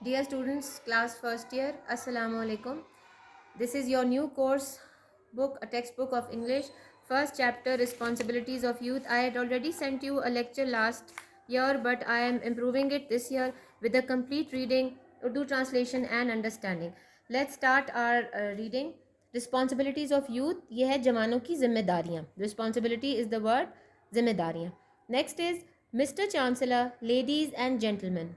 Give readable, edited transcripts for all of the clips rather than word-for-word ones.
Dear students, class first year, Assalamu alaikum. This is your new course book, a textbook of English. First chapter, Responsibilities of Youth. I had already sent you a lecture last year, but I am improving it this year with a complete reading, Urdu translation and understanding. Let's start our reading. Responsibilities of Youth. ये है जवानों की जिम्मेदारियाँ. Responsibility is the word जिम्मेदारियाँ. Next is Mr. Chancellor, ladies and gentlemen.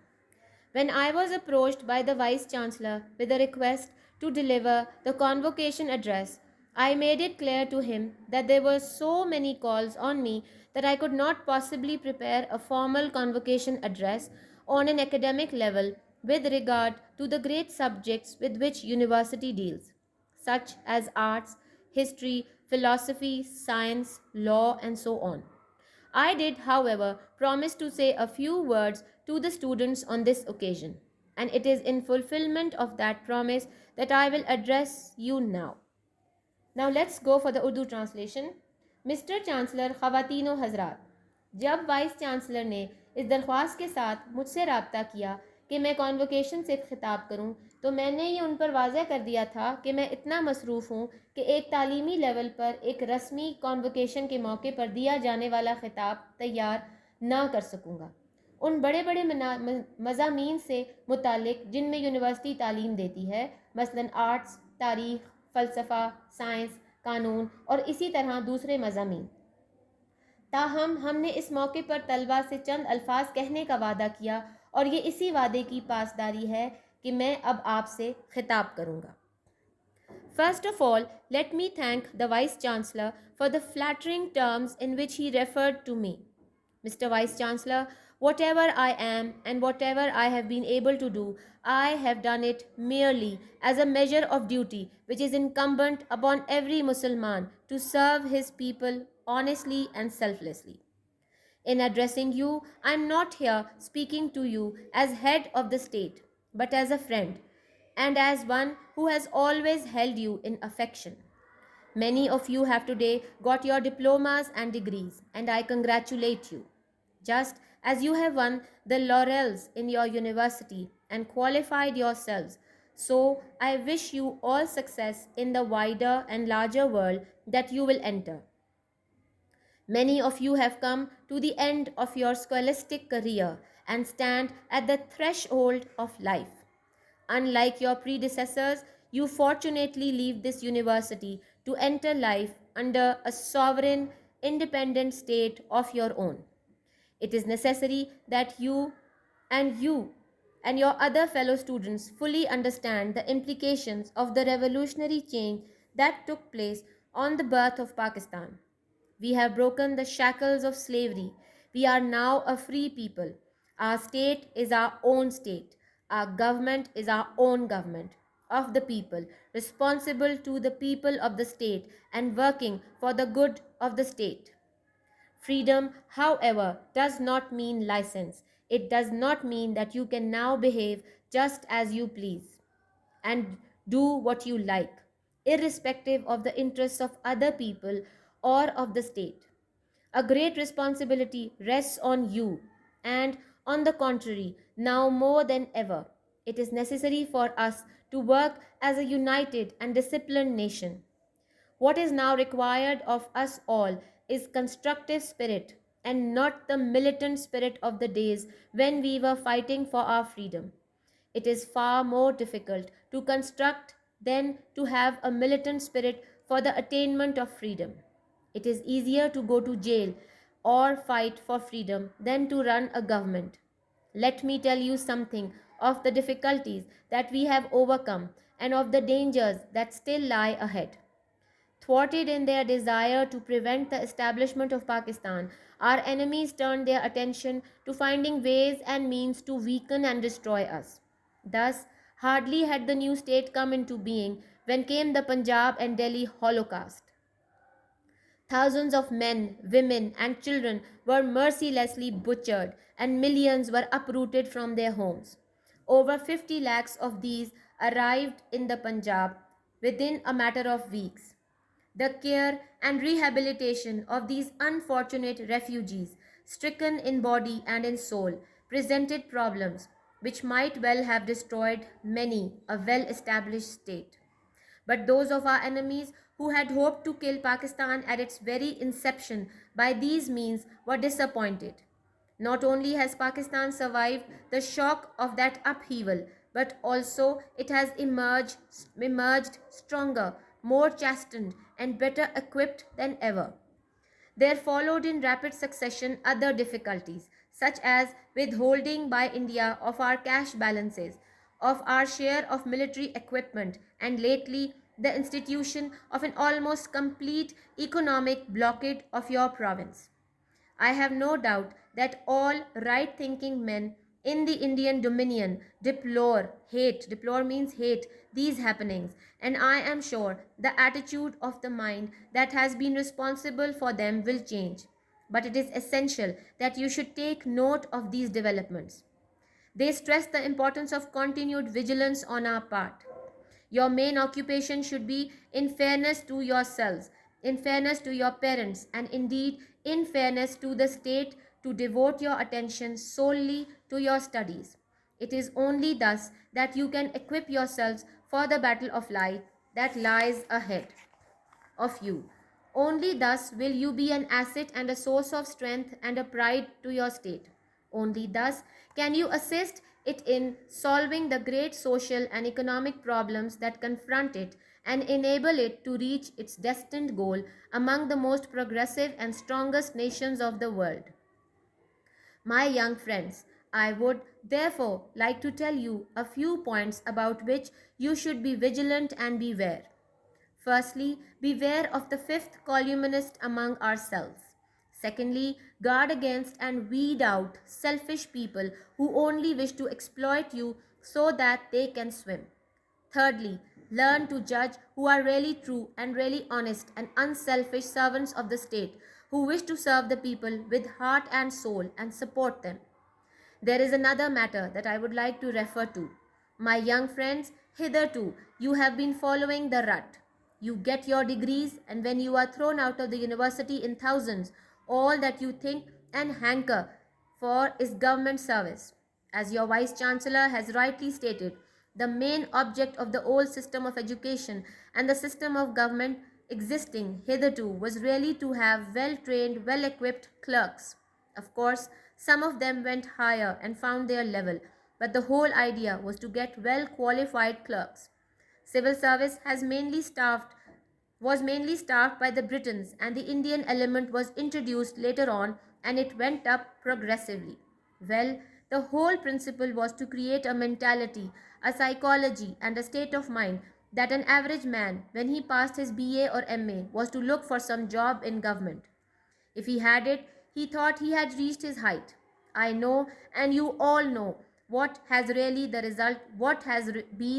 When I was approached by the Vice Chancellor with a request to deliver the convocation address, I made it clear to him that there were so many calls on me that I could not possibly prepare a formal convocation address on an academic level with regard to the great subjects with which university deals, such as arts, history, philosophy, science, law, and so on. I did, however, promise to say a few words to the students on this occasion, and it is in fulfillment of that promise that I will address you now. Now let's go for the Urdu translation. Mr. Chancellor, ख़वातीन व हज़रात, जब vice chancellor ने इस दरख्वास्त के साथ मुझसे रब्ता किया कि मैं कॉन्वोकेशन से खिताब करूं, तो मैंने ये उन पर वाज़ह कर दिया था कि मैं इतना मसरूफ़ हूँ कि एक तालीमी लेवल पर एक रस्मी कॉन्वोकेशन के मौके पर दिया जाने वाला खिताब तैयार ना कर सकूँगा। उन बड़े बड़े मज़ामीन से मुतालिक जिनमें यूनिवर्सिटी तालीम देती है, मसलन आर्ट्स, तारीख़, फ़लसफ़ा, साइंस, कानून और इसी तरह दूसरे मज़ामीन। ताहम हमने इस मौके पर तलबा से चंद अल्फाज कहने का वादा किया और ये इसी वादे की पासदारी है कि मैं अब आपसे खिताब करूँगा. First of all, let me thank the Vice Chancellor for the flattering terms in which he referred to me. Mr. Vice Chancellor, whatever I am and whatever I have been able to do, I have done it merely as a measure of duty which is incumbent upon every Mussulman to serve his people honestly and selflessly. In addressing you, I am not here speaking to you as head of the state, but as a friend, and as one who has always held you in affection. Many of you have today got your diplomas and degrees, and I congratulate you. Just as you have won the laurels in your university and qualified yourselves, so I wish you all success in the wider and larger world that you will enter. Many of you have come to the end of your scholastic career and stand at the threshold of life. Unlike your predecessors, you fortunately leave this university to enter life under a sovereign, independent state of your own. It is necessary that you and your other fellow students fully understand the implications of the revolutionary change that took place on the birth of Pakistan. We have broken the shackles of slavery. We are now a free people. Our state is our own state. Our government is our own government of the people, responsible to the people of the state and working for the good of the state. Freedom, however, does not mean license. It does not mean that you can now behave just as you please and do what you like, irrespective of the interests of other people or of the state. A great responsibility rests on you, and on the contrary, now more than ever, it is necessary for us to work as a united and disciplined nation. What is now required of us all is constructive spirit and not the militant spirit of the days when we were fighting for our freedom. It is far more difficult to construct than to have a militant spirit for the attainment of freedom. It is easier to go to jail or fight for freedom than to run a government. Let me tell you something of the difficulties that we have overcome and of the dangers that still lie ahead. Thwarted in their desire to prevent the establishment of Pakistan, our enemies turned their attention to finding ways and means to weaken and destroy us. Thus, hardly had the new state come into being when came the Punjab and Delhi Holocaust. Thousands of men, women, and children were mercilessly butchered, and millions were uprooted from their homes. Over 50 lakhs of these arrived in the Punjab within a matter of weeks. The care and rehabilitation of these unfortunate refugees, stricken in body and in soul, presented problems which might well have destroyed many a well established state. But those of our enemies who had hoped to kill Pakistan at its very inception by these means were disappointed. Not only has Pakistan survived the shock of that upheaval, but also it has emerged stronger, more chastened, and better equipped than ever. There followed in rapid succession other difficulties, such as withholding by India of our cash balances, of our share of military equipment, and lately the institution of an almost complete economic blockade of your province. I have no doubt that all right thinking men in the Indian Dominion deplore means hate these happenings, and I am sure the attitude of the mind that has been responsible for them will change. But it is essential that you should take note of these developments. They stress the importance of continued vigilance on our part. Your main occupation should be in fairness to yourselves, in fairness to your parents, and indeed in fairness to the state to devote your attention solely to your studies. It is only thus that you can equip yourselves for the battle of life that lies ahead of you. Only thus will you be an asset and a source of strength and a pride to your state. Only thus can you assist it in solving the great social and economic problems that confront it and enable it to reach its destined goal among the most progressive and strongest nations of the world. My young friends, I would therefore like to tell you a few points about which you should be vigilant and beware. Firstly, beware of the fifth columnist among ourselves. Secondly, guard against and weed out selfish people who only wish to exploit you so that they can swim. Thirdly, learn to judge who are really true and really honest and unselfish servants of the state who wish to serve the people with heart and soul and support them. There is another matter that I would like to refer to. My young friends, hitherto you have been following the rut. You get your degrees, and when you are thrown out of the university in thousands, all that you think and hanker for is government service. As your Vice Chancellor has rightly stated, the main object of the old system of education and the system of government existing hitherto was really to have well trained, well equipped clerks. Of course, some of them went higher and found their level, but the whole idea was to get well qualified clerks. Civil service was mainly staffed by the Britons, and the Indian element was introduced later on, and it went up progressively. Well, the whole principle was to create a mentality, a psychology, and a state of mind that an average man, when he passed his BA or MA, was to look for some job in government. If he had it, he thought he had reached his height. I know, and you all know, what has been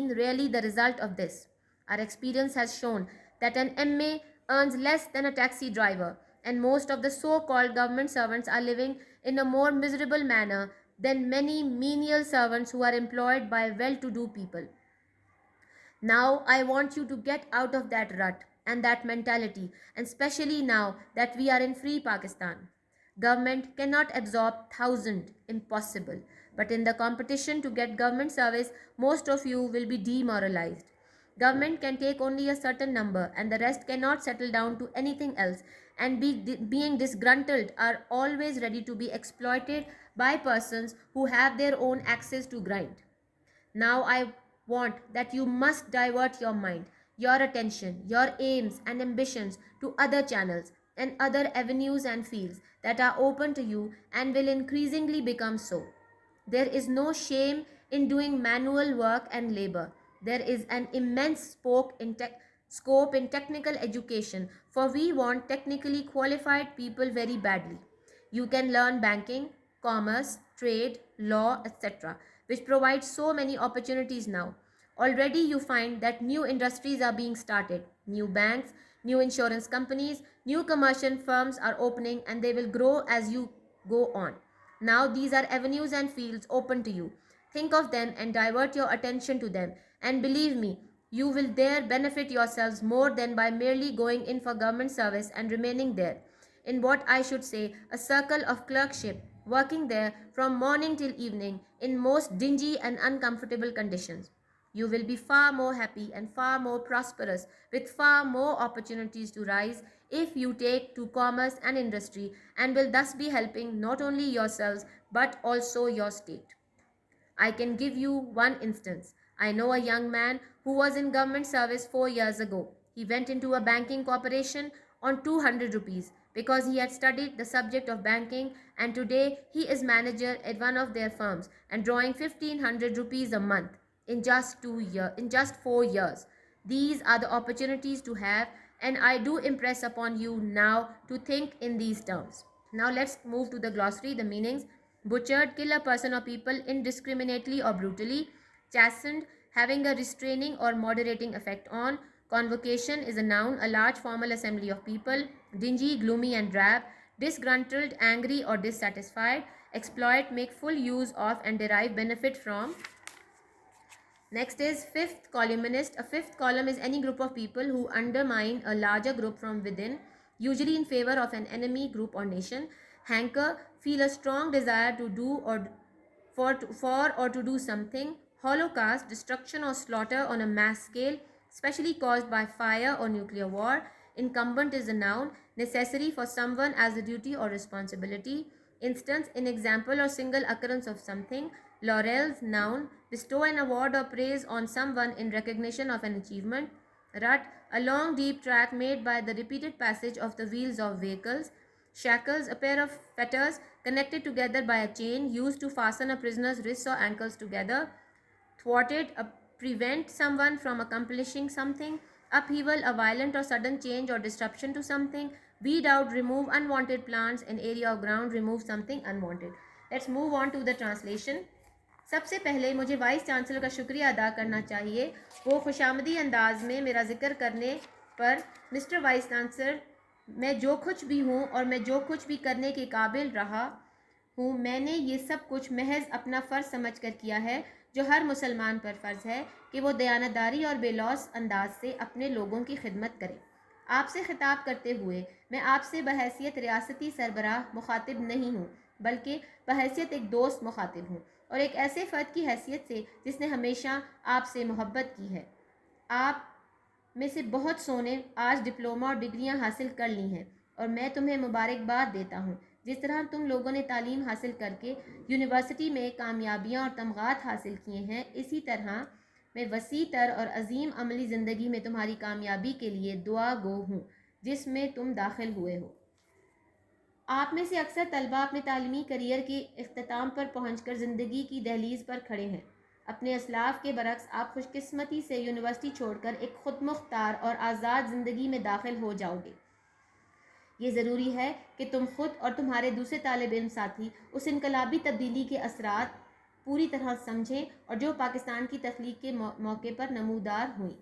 really the result of this. Our experience has shown that an MA earns less than a taxi driver, and most of the so-called government servants are living in a more miserable manner than many menial servants who are employed by well-to-do people. Now I want you to get out of that rut and that mentality, and especially now that we are in free Pakistan. Government cannot absorb thousand, impossible. But in the competition to get government service, most of you will be demoralized. Government can take only a certain number, and the rest cannot settle down to anything else, and being disgruntled are always ready to be exploited by persons who have their own axes to grind. Now I want that you must divert your mind, your attention, your aims and ambitions to other channels and other avenues and fields that are open to you and will increasingly become so. There is no shame in doing manual work and labor. There is an immense scope in technical education, for we want technically qualified people very badly. You can learn banking, commerce, trade, law, etc., which provide so many opportunities now. Already you find that new industries are being started, new banks, new insurance companies, new commercial firms are opening, and they will grow as you go on. Now these are avenues and fields open to you. Think of them and divert your attention to them, and believe me, you will there benefit yourselves more than by merely going in for government service and remaining there in what I should say a circle of clerkship working there from morning till evening in most dingy and uncomfortable conditions. You will be far more happy and far more prosperous with far more opportunities to rise if you take to commerce and industry, and will thus be helping not only yourselves but also your state. I can give you one instance. I know a young man who was in government service 4 years ago. He went into a banking corporation on 200 rupees because he had studied the subject of banking, and today he is manager at one of their firms and drawing 1500 rupees a month in just 4 years. These are the opportunities to have, and I do impress upon you now to think in these terms. Now let's move to the glossary, the meanings. Butchered, kill a person or people indiscriminately or brutally. Chastened, having a restraining or moderating effect on. Convocation is a noun, a large formal assembly of people. Dingy, gloomy and drab. Disgruntled, angry or dissatisfied. Exploit, make full use of and derive benefit from. Next is fifth columnist. A fifth column is any group of people who undermine a larger group from within, usually in favor of an enemy group or nation. Hanker, feel a strong desire to do or for or to do something. Holocaust, destruction or slaughter on a mass scale, especially caused by fire or nuclear war. Incumbent is a noun, necessary for someone as a duty or responsibility. Instance, an example or single occurrence of something. Laurels, noun, bestow an award or praise on someone in recognition of an achievement. Rut, a long deep track made by the repeated passage of the wheels of vehicles. Shackles, a pair of fetters connected together by a chain used to fasten a prisoner's wrists or ankles together. Thwarted, prevent someone from accomplishing something. Upheaval, a violent or sudden change or disruption to something. Weed out, remove unwanted plants, an area of ground, remove something unwanted. Let's move on to the translation. سب سے پہلے مجھے vice chancellor کا شکریہ ادا کرنا چاہیے، وہ خوشامدی انداز میں میرا ذکر کرنے پر۔ مسٹر وائس چانسلر، میں جو کچھ بھی ہوں اور میں جو کچھ بھی کرنے کے قابل رہا ہوں، میں نے یہ سب کچھ محض اپنا فرض سمجھ کر کیا ہے، جو ہر مسلمان پر فرض ہے کہ وہ دیانتداری اور بے لوث انداز سے اپنے لوگوں کی خدمت کرے۔ آپ سے خطاب کرتے ہوئے میں آپ سے بحیثیت ریاستی سربراہ مخاطب نہیں ہوں، بلکہ بحیثیت ایک دوست مخاطب ہوں، اور ایک ایسے فرد کی حیثیت سے جس نے ہمیشہ آپ سے محبت کی ہے۔ آپ میں سے بہت سو نے آج ڈپلومہ اور ڈگریاں حاصل کر لی ہیں، اور میں تمہیں مبارکباد دیتا ہوں۔ جس طرح تم لوگوں نے تعلیم حاصل کر کے یونیورسٹی میں کامیابیاں اور تمغات حاصل کیے ہیں، اسی طرح میں وسیع تر اور عظیم عملی زندگی میں تمہاری کامیابی کے لیے دعا گو ہوں جس میں تم داخل ہوئے ہو۔ آپ میں سے اکثر طلباء اپنے تعلیمی کیریئر کے اختتام پر پہنچ کر زندگی کی دہلیز پر کھڑے ہیں۔ اپنے اسلاف کے برعکس آپ خوش قسمتی سے یونیورسٹی چھوڑ کر ایک خود مختار اور آزاد زندگی میں داخل ہو جاؤ گے۔ یہ ضروری ہے کہ تم خود اور تمہارے دوسرے طالب علم ساتھی اس انقلابی تبدیلی کے اثرات پوری طرح سمجھیں اور جو پاکستان کی تخلیق کے موقع پر نمودار ہوئیں۔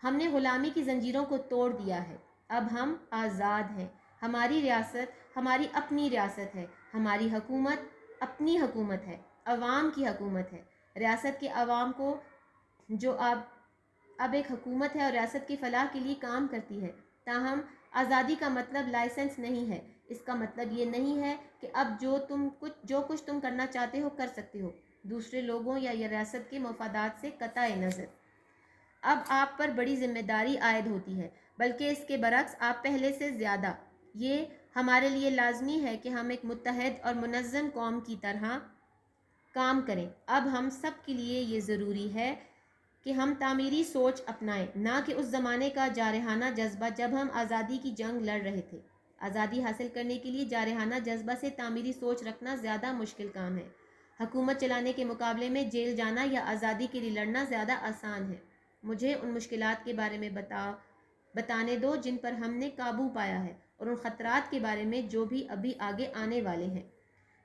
ہم نے غلامی کی زنجیروں کو توڑ دیا ہے، اب ہم آزاد ہیں۔ ہماری ریاست ہماری اپنی ریاست ہے، ہماری حکومت اپنی حکومت ہے، عوام کی حکومت ہے۔ ریاست کے عوام کو جو اب ایک حکومت ہے اور ریاست کی فلاح کے لیے کام کرتی ہے۔ تاہم آزادی کا مطلب لائسنس نہیں ہے، اس کا مطلب یہ نہیں ہے کہ اب جو کچھ تم کرنا چاہتے ہو کر سکتے ہو، دوسرے لوگوں یا ریاست کے مفادات سے قطع نظر۔ اب آپ پر بڑی ذمہ داری عائد ہوتی ہے، بلکہ اس کے برعکس آپ پہلے سے زیادہ۔ یہ ہمارے لیے لازمی ہے کہ ہم ایک متحد اور منظم قوم کی طرح کام کریں۔ اب ہم سب کے لیے یہ ضروری ہے کہ ہم تعمیری سوچ اپنائیں، نہ کہ اس زمانے کا جارحانہ جذبہ جب ہم آزادی کی جنگ لڑ رہے تھے۔ آزادی حاصل کرنے کے لیے جارحانہ جذبہ سے تعمیری سوچ رکھنا زیادہ مشکل کام ہے۔ حکومت چلانے کے مقابلے میں جیل جانا یا آزادی کے لیے لڑنا زیادہ آسان ہے۔ مجھے ان مشکلات کے بارے میں بتانے دو جن پر ہم نے قابو پایا ہے، اور ان خطرات کے بارے میں جو بھی ابھی آگے آنے والے ہیں۔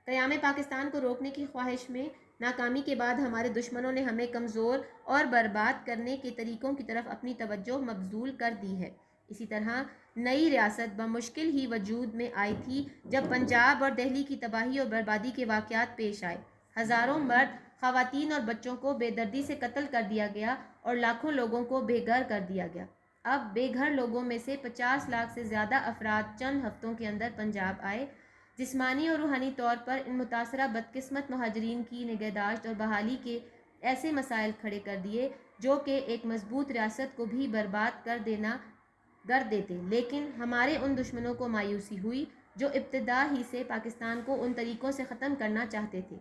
قیام پاکستان کو روکنے کی خواہش میں ناکامی کے بعد ہمارے دشمنوں نے ہمیں کمزور اور برباد کرنے کے طریقوں کی طرف اپنی توجہ مبذول کر دی ہے۔ اسی طرح نئی ریاست بمشکل ہی وجود میں آئی تھی جب پنجاب اور دہلی کی تباہی اور بربادی کے واقعات پیش آئے۔ ہزاروں مرد، خواتین اور بچوں کو بے دردی سے قتل کر دیا گیا اور لاکھوں لوگوں کو بے گھر کر دیا گیا۔ اب بے گھر لوگوں میں سے 50 لاکھ سے زیادہ افراد چند ہفتوں کے اندر پنجاب آئے۔ جسمانی اور روحانی طور پر ان متاثرہ بدقسمت مہاجرین کی نگہداشت اور بحالی کے ایسے مسائل کھڑے کر دیے جو کہ ایک مضبوط ریاست کو بھی برباد کر دیتے، لیکن ہمارے ان دشمنوں کو مایوسی ہوئی جو ابتدا ہی سے پاکستان کو ان طریقوں سے ختم کرنا چاہتے تھے۔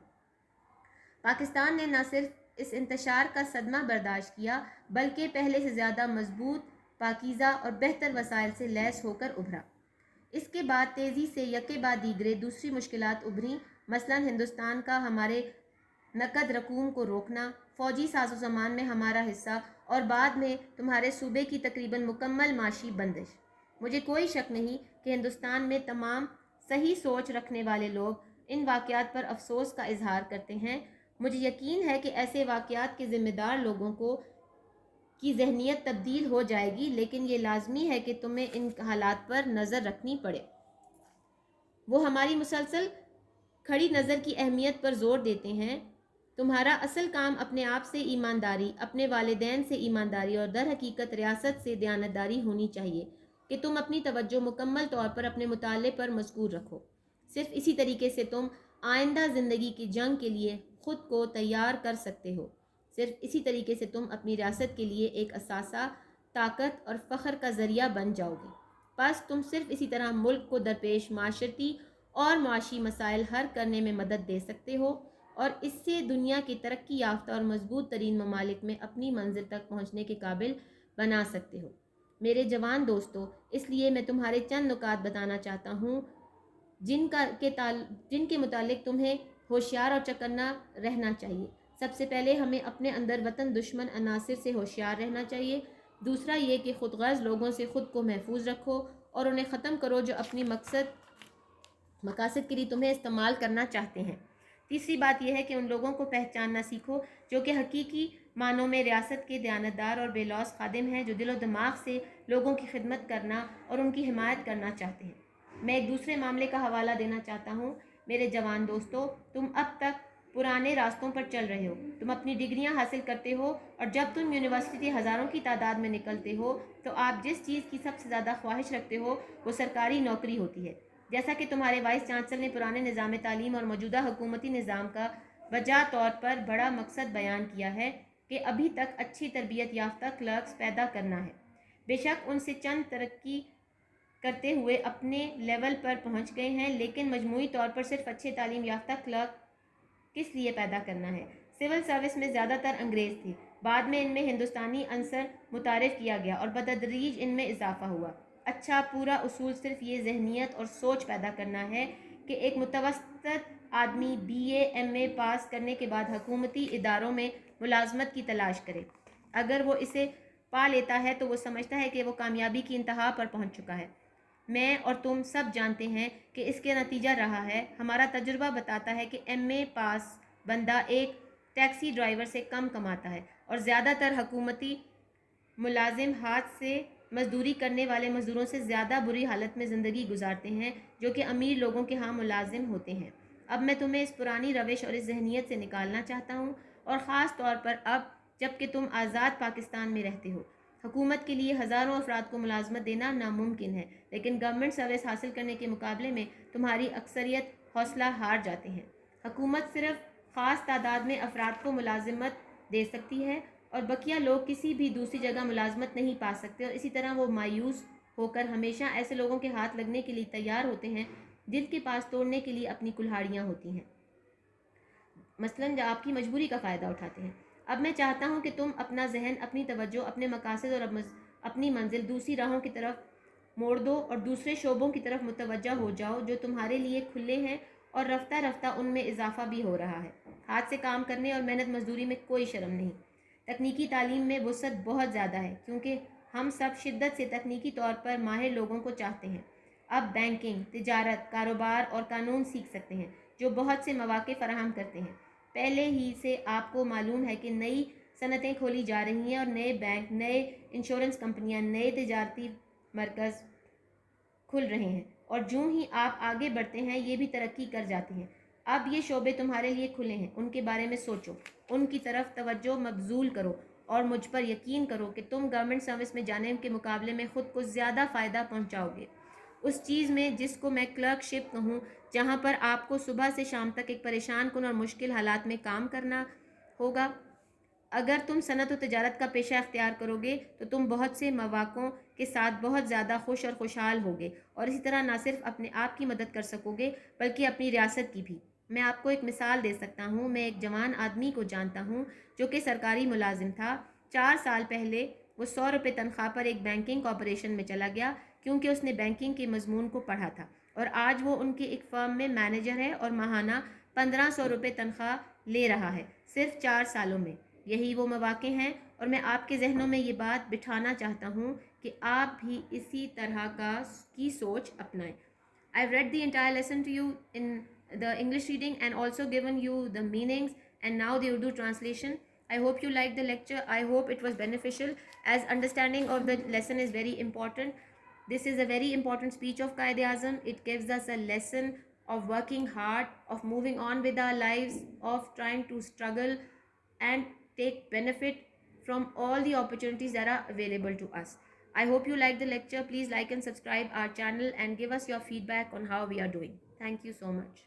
پاکستان نے نہ صرف اس انتشار کا صدمہ برداشت کیا بلکہ پہلے سے زیادہ مضبوط، پاکیزہ اور بہتر وسائل سے لیس ہو کر ابھرا۔ اس کے بعد تیزی سے یکے بعد دیگرے دوسری مشکلات ابھریں، مثلاً ہندوستان کا ہمارے نقد رقوم کو روکنا، فوجی ساز و سامان میں ہمارا حصہ اور بعد میں تمہارے صوبے کی تقریباً مکمل معاشی بندش۔ مجھے کوئی شک نہیں کہ ہندوستان میں تمام صحیح سوچ رکھنے والے لوگ ان واقعات پر افسوس کا اظہار کرتے ہیں۔ مجھے یقین ہے کہ ایسے واقعات کے ذمہ دار لوگوں کی ذہنیت تبدیل ہو جائے گی، لیکن یہ لازمی ہے کہ تمہیں ان حالات پر نظر رکھنی پڑے۔ وہ ہماری مسلسل کھڑی نظر کی اہمیت پر زور دیتے ہیں۔ تمہارا اصل کام اپنے آپ سے ایمانداری، اپنے والدین سے ایمانداری اور در حقیقت ریاست سے دیانتداری ہونی چاہیے کہ تم اپنی توجہ مکمل طور پر اپنے مطالعے پر مذکور رکھو۔ صرف اسی طریقے سے تم آئندہ زندگی کی جنگ کے لیے خود کو تیار کر سکتے ہو۔ صرف اسی طریقے سے تم اپنی ریاست کے لیے ایک اثاثہ، طاقت اور فخر کا ذریعہ بن جاؤ گے۔ بس تم صرف اسی طرح ملک کو درپیش معاشرتی اور معاشی مسائل حل کرنے میں مدد دے سکتے ہو اور اس سے دنیا کے ترقی یافتہ اور مضبوط ترین ممالک میں اپنی منزل تک پہنچنے کے قابل بنا سکتے ہو۔ میرے جوان دوستو، اس لیے میں تمہارے چند نکات بتانا چاہتا ہوں جن کے متعلق تمہیں ہوشیار اور چوکنا رہنا چاہیے۔ سب سے پہلے ہمیں اپنے اندر وطن دشمن عناصر سے ہوشیار رہنا چاہیے۔ دوسرا یہ کہ خود غرض لوگوں سے خود کو محفوظ رکھو اور انہیں ختم کرو جو اپنی مقاصد کے لیے تمہیں استعمال کرنا چاہتے ہیں۔ تیسری بات یہ ہے کہ ان لوگوں کو پہچاننا سیکھو جو کہ حقیقی معنوں میں ریاست کے دیانتدار اور بے لوث خادم ہیں، جو دل و دماغ سے لوگوں کی خدمت کرنا اور ان کی حمایت کرنا چاہتے ہیں۔ میں ایک دوسرے معاملے کا حوالہ دینا چاہتا ہوں۔ میرے جوان دوستو، تم اب تک پرانے راستوں پر چل رہے ہو۔ تم اپنی ڈگریاں حاصل کرتے ہو اور جب تم یونیورسٹی سے ہزاروں کی تعداد میں نکلتے ہو تو آپ جس چیز کی سب سے زیادہ خواہش رکھتے ہو وہ سرکاری نوکری ہوتی ہے۔ جیسا کہ تمہارے وائس چانسلر نے پرانے نظام تعلیم اور موجودہ حکومتی نظام کا وجہ طور پر بڑا مقصد بیان کیا ہے کہ ابھی تک اچھی تربیت یافتہ کلرکس پیدا کرنا ہے۔ بے شک ان سے چند ترقی کرتے ہوئے اپنے لیول پر پہنچ گئے ہیں، لیکن مجموعی طور پر صرف اچھے تعلیم یافتہ کلرک کس لیے پیدا کرنا ہے؟ سول سروس میں زیادہ تر انگریز تھے، بعد میں ان میں ہندوستانی عنصر متعارف کیا گیا اور بتدریج ان میں اضافہ ہوا۔ اچھا پورا اصول صرف یہ ذہنیت اور سوچ پیدا کرنا ہے کہ ایک متوسط آدمی BA MA پاس کرنے کے بعد حکومتی اداروں میں ملازمت کی تلاش کرے۔ اگر وہ اسے پا لیتا ہے تو وہ سمجھتا ہے کہ وہ کامیابی کی انتہا پر پہنچ چکا ہے۔ میں اور تم سب جانتے ہیں کہ اس کے نتیجہ رہا ہے۔ ہمارا تجربہ بتاتا ہے کہ MA پاس بندہ ایک ٹیکسی ڈرائیور سے کم کماتا ہے اور زیادہ تر حکومتی ملازم ہاتھ سے مزدوری کرنے والے مزدوروں سے زیادہ بری حالت میں زندگی گزارتے ہیں جو کہ امیر لوگوں کے ہاں ملازم ہوتے ہیں۔ اب میں تمہیں اس پرانی روش اور اس ذہنیت سے نکالنا چاہتا ہوں، اور خاص طور پر اب جب کہ تم آزاد پاکستان میں رہتے ہو۔ حکومت کے لیے ہزاروں افراد کو ملازمت دینا ناممکن ہے، لیکن گورنمنٹ سروس حاصل کرنے کے مقابلے میں تمہاری اکثریت حوصلہ ہار جاتے ہیں۔ حکومت صرف خاص تعداد میں افراد کو ملازمت دے سکتی ہے اور بقیہ لوگ کسی بھی دوسری جگہ ملازمت نہیں پا سکتے، اور اسی طرح وہ مایوس ہو کر ہمیشہ ایسے لوگوں کے ہاتھ لگنے کے لیے تیار ہوتے ہیں جن کے پاس توڑنے کے لیے اپنی کلہاڑیاں ہوتی ہیں، مثلاً جو آپ کی مجبوری کا فائدہ اٹھاتے ہیں۔ اب میں چاہتا ہوں کہ تم اپنا ذہن، اپنی توجہ، اپنے مقاصد اور اپنی منزل دوسری راہوں کی طرف موڑ دو اور دوسرے شعبوں کی طرف متوجہ ہو جاؤ جو تمہارے لیے کھلے ہیں، اور رفتہ رفتہ ان میں اضافہ بھی ہو رہا ہے۔ ہاتھ سے کام کرنے اور محنت مزدوری میں کوئی شرم نہیں۔ تکنیکی تعلیم میں وسعت بہت زیادہ ہے کیونکہ ہم سب شدت سے تکنیکی طور پر ماہر لوگوں کو چاہتے ہیں۔ اب بینکنگ، تجارت، کاروبار اور قانون سیکھ سکتے ہیں جو بہت سے مواقع فراہم کرتے ہیں۔ پہلے ہی سے آپ کو معلوم ہے کہ نئی صنعتیں کھولی جا رہی ہیں اور نئے بینک، نئے انشورنس کمپنیاں، نئے تجارتی مرکز کھل رہے ہیں، اور جوں ہی آپ آگے بڑھتے ہیں یہ بھی ترقی کر جاتے ہیں۔ اب یہ شعبے تمہارے لیے کھلے ہیں، ان کے بارے میں سوچو، ان کی طرف توجہ مبذول کرو اور مجھ پر یقین کرو کہ تم گورنمنٹ سروس میں جانے کے مقابلے میں خود کو زیادہ فائدہ پہنچاؤ گے۔ اس چیز میں جس کو میں کلرک شپ کہوں، جہاں پر آپ کو صبح سے شام تک ایک پریشان کن اور مشکل حالات میں کام کرنا ہوگا. اگر تم صنعت و تجارت کا پیشہ اختیار کرو گے تو تم بہت سے مواقعوں کے ساتھ بہت زیادہ خوش اور خوشحال ہوگے، اور اسی طرح نہ صرف اپنے آپ کی مدد کر سکو گے بلکہ اپنی ریاست کی بھی. میں آپ کو ایک مثال دے سکتا ہوں. میں ایک جوان آدمی کو جانتا ہوں جو کہ سرکاری ملازم تھا. 4 سال پہلے وہ 100 روپے تنخواہ پر ایک بینکنگ کارپوریشن میں چلا گیا کیونکہ اس نے بینکنگ کے مضمون کو پڑھا تھا، اور آج وہ ان کے ایک فرم میں مینیجر ہے اور ماہانہ 1500 روپے تنخواہ لے رہا ہے، صرف 4 سالوں میں. یہی وہ مواقع ہیں، اور میں آپ کے ذہنوں میں یہ بات بٹھانا چاہتا ہوں کہ آپ بھی اسی طرح کی سوچ اپنائیں. I've read the entire lesson to you in the English reading and also given you the meanings and now the Urdu translation. I hope you liked the lecture. I hope it was beneficial, as understanding of the lesson is very important. This is a very important speech of Qaid-e-Azam. It gives us a lesson of working hard, of moving on with our lives, of trying to struggle and take benefit from all the opportunities that are available to us. I hope you like the lecture. Please like and subscribe our channel and give us your feedback on how we are doing. Thank you so much.